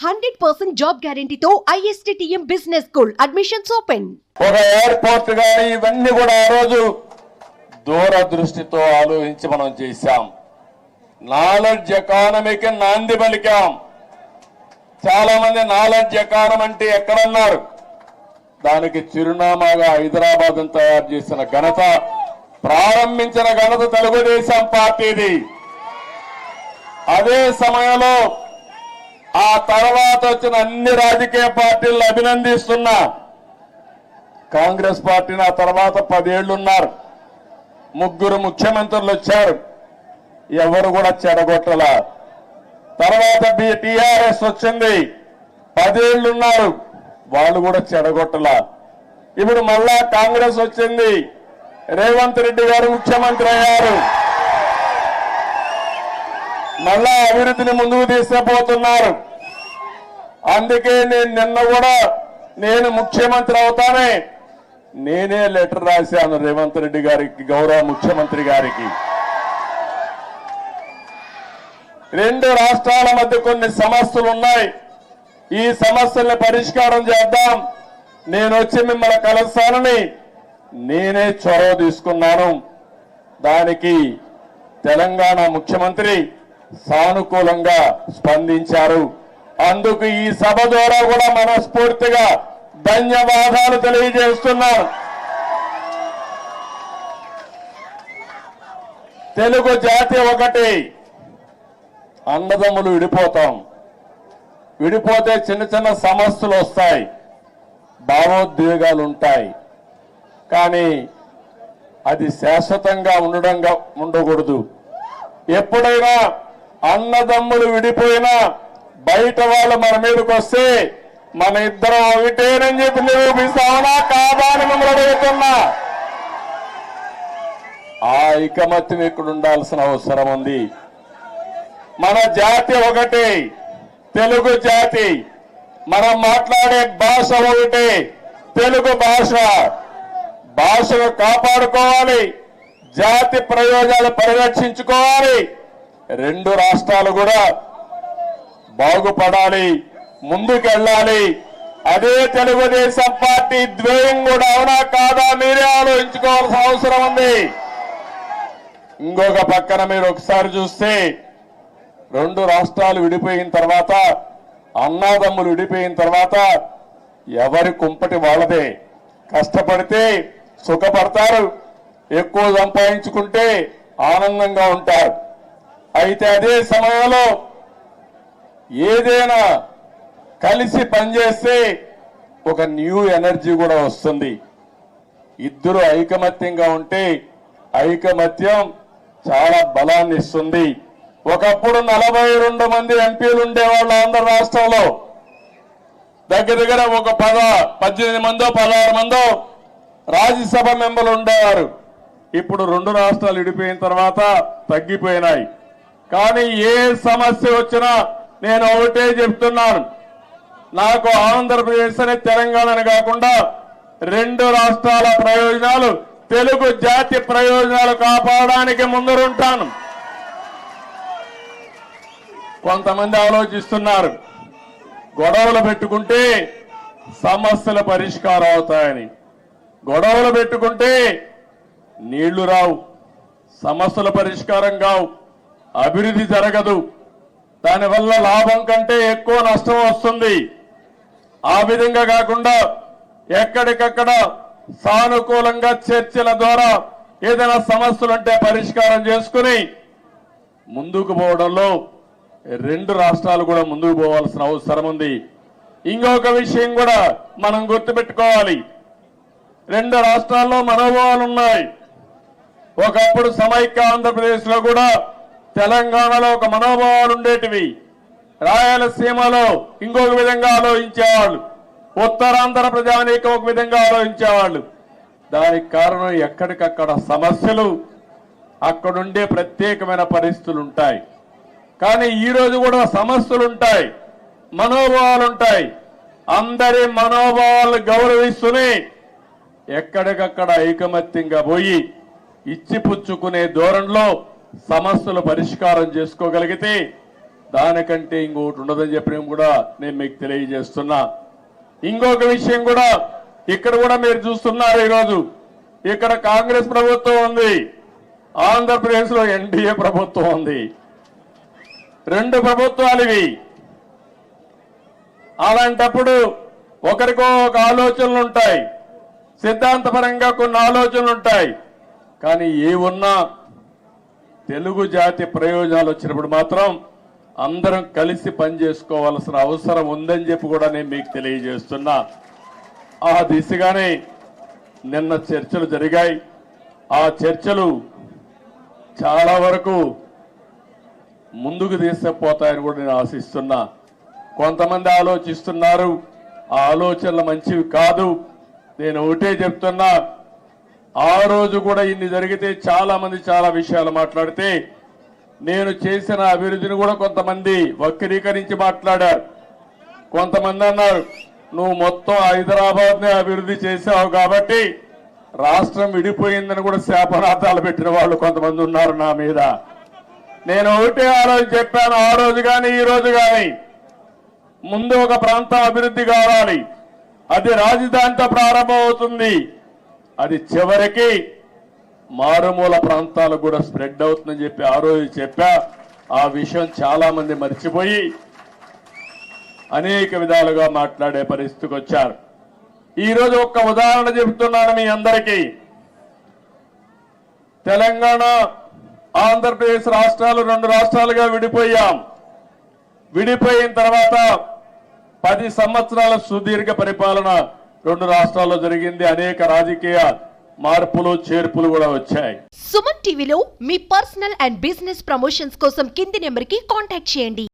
100% job గ్యారెంటీతో ISTTM business school admissions open. ఒక airport గాని ఇవన్నీ కూడా ఆ రోజు దూరదృష్టితో ఆలోచించి మనం చేశాం. నాలెడ్జ్ ఎకానమీకి నాంది పలికాం. చాలా మంది నాలెడ్జ్ ఎకానమీ అంటే ఎక్కడన్నారు, దానికి చిరునామాగా హైదరాబాద్ తయారు చేసిన ఘనత, ప్రారంభించిన ఘనత తెలుగుదేశం పార్టీది. అదే సమయంలో ఆ తర్వాత వచ్చిన అన్ని రాజకీయ పార్టీలను అభినందిస్తున్నా. కాంగ్రెస్ పార్టీని ఆ తర్వాత 10 ఏళ్లున్నారు, 3 ముఖ్యమంత్రులు వచ్చారు, ఎవరు కూడా చెడగొట్టల. తర్వాత టీఆర్ఎస్ వచ్చింది, 10 ఏళ్లున్నారు, వాళ్ళు కూడా చెడగొట్టల. ఇప్పుడు మళ్ళా కాంగ్రెస్ వచ్చింది, రేవంత్ రెడ్డి గారు ముఖ్యమంత్రి అయ్యారు, మళ్ళా అభివృద్ధిని ముందుకు తీసుకుపోతున్నారు. అందుకే నిన్న కూడా నేను ముఖ్యమంత్రి అవుతానే నేనే లెటర్ రాశాను రేవంత్ రెడ్డి గారికి, గౌరవ ముఖ్యమంత్రి గారికి. 2 రాష్ట్రాల మధ్య కొన్ని సమస్యలు ఉన్నాయి, ఈ సమస్యల్ని పరిష్కారం చేద్దాం, నేను వచ్చి మిమ్మల్ని కలుస్తానని నేనే చొరవ తీసుకున్నాను. దానికి తెలంగాణ ముఖ్యమంత్రి సానుకూలంగా స్పందించారు. అందుకు ఈ సభ ద్వారా కూడా మనస్ఫూర్తిగా ధన్యవాదాలు తెలియజేస్తున్నాను. తెలుగు జాతి ఒకటి, అన్నదమ్ములు విడిపోతాం, విడిపోతే చిన్న చిన్న సమస్యలు వస్తాయి, భావోద్వేగాలు ఉంటాయి, కానీ అది శాశ్వతంగా ఉండకూడదు. ఎప్పుడైనా అన్నదమ్ములు విడిపోయినా బయట వాళ్ళు మన మీదకి వస్తే మన ఇద్దరం ఒకటేనని చెప్పి నిరూపిస్తామనా కాదా అని మిమ్మల్ని అడుగుతున్నా. ఆ ఐకమత్యం ఇక్కడ ఉండాల్సిన అవసరం ఉంది. మన జాతి ఒకటే, తెలుగు జాతి, మనం మాట్లాడే భాష ఒకటే, తెలుగు భాష. భాషను కాపాడుకోవాలి, జాతి ప్రయోజనాలు పరిరక్షించుకోవాలి, 2 రాష్ట్రాలు కూడా బాగుపడాలి, ముందుకెళ్ళాలి. అదే తెలుగుదేశం పార్టీ ధ్యేయం కూడా, అవునా కాదా మీరే ఆలోచించుకోవాల్సిన అవసరం ఉంది. ఇంకొక పక్కన మీరు ఒకసారి చూస్తే 2 రాష్ట్రాలు విడిపోయిన తర్వాత, అన్నాదమ్ములు విడిపోయిన తర్వాత ఎవరి కుంపటి వాళ్ళదే. కష్టపడితే సుఖపడతారు, ఎక్కువ సంపాదించుకుంటే ఆనందంగా ఉంటారు. అయితే అదే సమయంలో ఏదైనా కలిసి పనిచేస్తే ఒక న్యూ ఎనర్జీ కూడా వస్తుంది. ఇద్దరు ఐకమత్యంగా ఉంటే ఐకమత్యం చాలా బలాన్ని ఇస్తుంది. ఒకప్పుడు 42 మంది ఎంపీలు ఉండేవాళ్ళు ఆంధ్ర రాష్ట్రంలో, దగ్గర ఒక 18 మందో 16 మందో రాజ్యసభ మెంబర్లు ఉండేవారు. ఇప్పుడు 2 రాష్ట్రాలు విడిపోయిన తర్వాత తగ్గిపోయినాయి. కానీ ఏ సమస్య వచ్చినా నేను ఒకటే చెప్తున్నాను, నాకు ఆంధ్రప్రదేశ్ అనే తెలంగాణని కాకుండా 2 రాష్ట్రాల ప్రయోజనాలు, తెలుగు జాతి ప్రయోజనాలు కాపాడడానికి ముందరుంటాను. కొంతమంది ఆలోచిస్తున్నారు గొడవలు పెట్టుకుంటే సమస్యల పరిష్కారం అవుతాయని. గొడవలు పెట్టుకుంటే నీళ్లు రావు, సమస్యల పరిష్కారం కావు, అభివృద్ధి జరగదు, దానివల్ల లాభం కంటే ఎక్కువ నష్టం వస్తుంది. ఆ విధంగా కాకుండా ఎక్కడికక్కడ సానుకూలంగా చర్చల ద్వారా ఏదైనా సమస్యలుంటే పరిష్కారం చేసుకుని ముందుకు పోవడంలో 2 రాష్ట్రాలు కూడా ముందుకు పోవాల్సిన అవసరం ఉంది. ఇంకొక విషయం కూడా మనం గుర్తుపెట్టుకోవాలి, 2 రాష్ట్రాల్లో మనోభావాలు ఉన్నాయి. ఒకప్పుడు సమైక్య ఆంధ్రప్రదేశ్ లో కూడా తెలంగాణలో ఒక మనోభావాలు ఉండేటివి, రాయలసీమలో ఇంకొక విధంగా ఆలోచించేవాళ్ళు, ఉత్తరాంధ్ర ప్రజానీకం ఒక విధంగా ఆలోచించేవాళ్ళు. దానికి కారణం ఎక్కడికక్కడ సమస్యలు, అక్కడుండే ప్రత్యేకమైన పరిస్థితులు ఉంటాయి. కానీ ఈ రోజు కూడా సమస్యలు ఉంటాయి, మనోభావాలు ఉంటాయి. అందరి మనోభావాలను గౌరవిస్తూనే ఎక్కడికక్కడ ఐకమత్యంగా పోయి ఇచ్చిపుచ్చుకునే ధోరణిలో సమస్యలు పరిష్కారం చేసుకోగలిగితే దానికంటే ఇంకొకటి ఉండదని చెప్పి కూడా నేను మీకు తెలియజేస్తున్నా. ఇంకొక విషయం కూడా ఇక్కడ కూడా మీరు చూస్తున్నారు. ఈరోజు ఇక్కడ కాంగ్రెస్ ప్రభుత్వం ఉంది, ఆంధ్రప్రదేశ్ లో ఎన్డీఏ ప్రభుత్వం ఉంది. రెండు ప్రభుత్వాలు ఇవి. అలాంటప్పుడు ఒకరికో ఒక ఆలోచనలు ఉంటాయి, సిద్ధాంతపరంగా కొన్ని ఆలోచనలు ఉంటాయి. కానీ ఏ ఉన్నా తెలుగు జాతి ప్రయోజనాలు వచ్చినప్పుడు మాత్రం అందరం కలిసి పనిచేసుకోవాల్సిన అవసరం ఉందని చెప్పి కూడా నేను మీకు తెలియజేస్తున్నా. ఆ దిశగానే నిన్న చర్చలు జరిగాయి. ఆ చర్చలు చాలా వరకు ముందుకు తీసుకుపోతాయని కూడా నేను ఆశిస్తున్నా. కొంతమంది ఆలోచిస్తున్నారు, ఆ ఆలోచనలు మంచివి కాదు. నేను ఒకటే చెప్తున్నా, ఆ రోజు కూడా ఇన్ని జరిగితే చాలా మంది చాలా విషయాలు మాట్లాడితే నేను చేసిన అభివృద్ధిని కూడా కొంతమంది వక్రీకరించి మాట్లాడారు. కొంతమంది అన్నారు, నువ్వు మొత్తం హైదరాబాద్ నే అభివృద్ధి చేసావు కాబట్టి రాష్ట్రం విడిపోయిందని కూడా శాపనార్థాలు పెట్టిన వాళ్ళు కొంతమంది ఉన్నారు నా మీద. నేను ఒకటే ఆ రోజు చెప్పాను, ఆ రోజు కానీ ఈ రోజు కానీ ముందు ఒక ప్రాంతం అభివృద్ధి కావాలి, అది రాజధానితో ప్రారంభమవుతుంది, అది చివరికి మారుమూల ప్రాంతాలకు కూడా స్ప్రెడ్ అవుతుందని చెప్పి ఆ రోజు చెప్పా. ఆ విషయం చాలా మంది మర్చిపోయి అనేక విధాలుగా మాట్లాడే పరిస్థితికి వచ్చారు. ఈ రోజు ఒక్క ఉదాహరణ చెబుతున్నాను మీ అందరికీ. తెలంగాణ ఆంధ్రప్రదేశ్ రాష్ట్రాలు రెండు రాష్ట్రాలుగా విడిపోయాం. విడిపోయిన తర్వాత 10 సంవత్సరాల సుదీర్ఘ పరిపాలన రెండు రాష్ట్రాల్లో జరిగింది. అనేక రాజకీయ మార్పులు చేర్పులు కూడా వచ్చాయి. సుమన్ టీవీలో మీ పర్సనల్ అండ్ బిజినెస్ ప్రమోషన్స్ కోసం కింది నెంబర్కి కాంటాక్ట్ చేయండి.